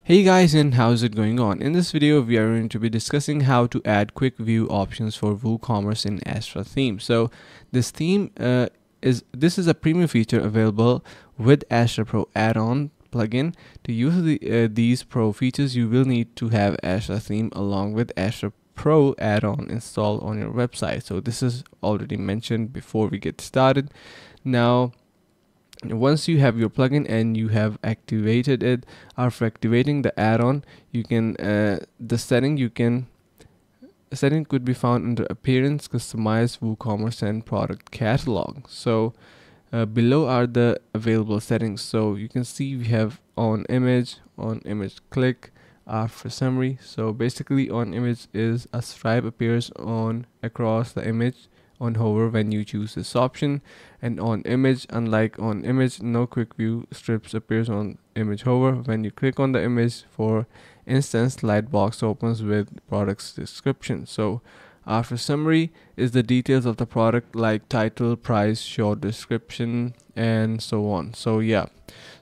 Hey guys, and how's it going on? In this video we are going to be discussing how to add quick view options for WooCommerce in Astra theme. So this theme is a premium feature available with Astra Pro add-on plugin. To use these pro features, you will need to have Astra theme along with Astra Pro add-on installed on your website. So this is already mentioned before we get started. Now once you have your plugin and you have activated it, after activating the add-on, you can the setting could be found under appearance, customize, WooCommerce, and product catalog. So below are the available settings. So you can see we have on image click, after summary. So basically on image is a stripe appears on across the image on hover when you choose this option, and on image, unlike on image, no quick view strips appears on image hover. When you click on the image, for instance, light box opens with product's description. So after summary is the details of the product like title, price, short description, and so on. So yeah,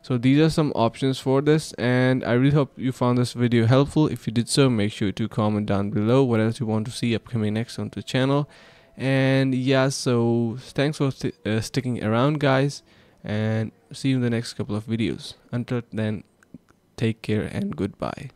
so these are some options for this, and I really hope you found this video helpful. If you did so, make sure to comment down below what else you want to see upcoming next on the channel. And yeah, so thanks for sticking around, guys, and see you in the next couple of videos. Until then, take care and goodbye.